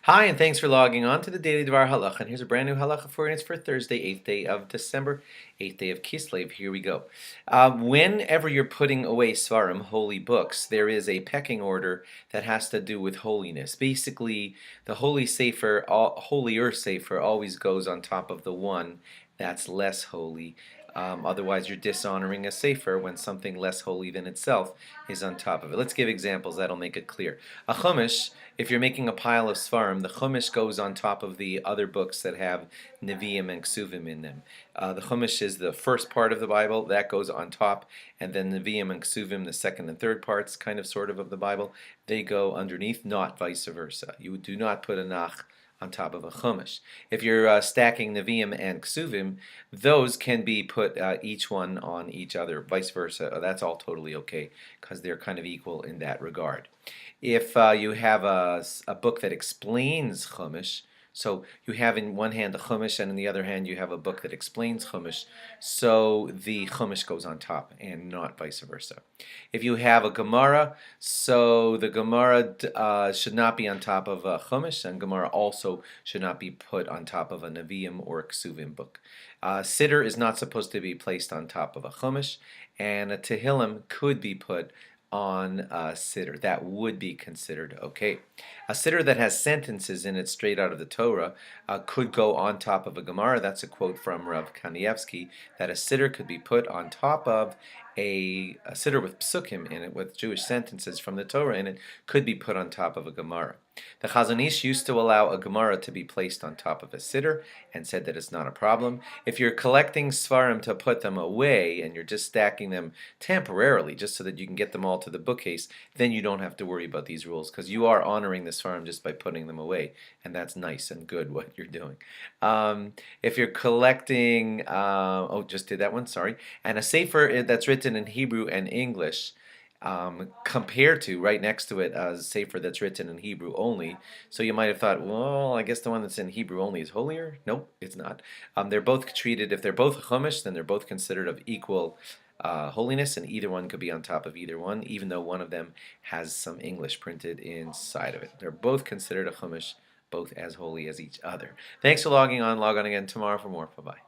Hi, and thanks for logging on to the Daily DVAR Halacha. And here's a brand new halacha for you, and it's for Thursday, 8th day of December, 8th day of Kislev. Here we go. Whenever you're putting away Svarim, holy books, there is a pecking order that has to do with holiness. Basically, the holy Sefer, holier Sefer, always goes on top of the one that's less holy. Otherwise, you're dishonoring a Sefer when something less holy than itself is on top of it. Let's give examples that'll make it clear. A chumash, if you're making a pile of Svarim, the chumash goes on top of the other books that have Nevi'im and Ksuvim in them. The chumash is the first part of the Bible, that goes on top, and then Nevi'im and Ksuvim, the second and third parts, kind of sort of the Bible, they go underneath, not vice versa. You do not put a nach on top of a chumash. If you're stacking Nevi'im and Ksuvim, those can be put each one on each other, vice versa. That's all totally okay because they're kind of equal in that regard. If you have a book that explains chumash, so you have in one hand the chumash and in the other hand you have a book that explains chumash, so the chumash goes on top and not vice versa. If you have a Gemara, so the Gemara should not be on top of a chumash, and Gemara also should not be put on top of a Nevi'im or a Ksuvim book. Siddur is not supposed to be placed on top of a chumash, and a Tehillim could be put on a siddur. That would be considered okay. A siddur that has sentences in it straight out of the Torah could go on top of a Gemara. That's a quote from Rav Kanievsky, that a siddur could be put on top of a siddur with psukim in it, with Jewish sentences from the Torah in it, could be put on top of a Gemara. The Chazon Ish used to allow a Gemara to be placed on top of a siddur and said that it's not a problem. If you're collecting Svarim to put them away and you're just stacking them temporarily just so that you can get them all to the bookcase, then you don't have to worry about these rules because you are honoring the Svarim just by putting them away, and that's nice and good what you're doing. If you're collecting, just did that one, sorry, and a Sefer that's written in Hebrew and English, compared to right next to it a Sefer that's written in Hebrew only. So you might have thought, well, I guess the one that's in Hebrew only is holier. Nope, it's not. They're both treated, if they're both chumash, then they're both considered of equal holiness, and either one could be on top of either one, even though one of them has some English printed inside of it. They're both considered a chumash, both as holy as each other. Thanks for logging on. Log on again tomorrow for more. Bye-bye.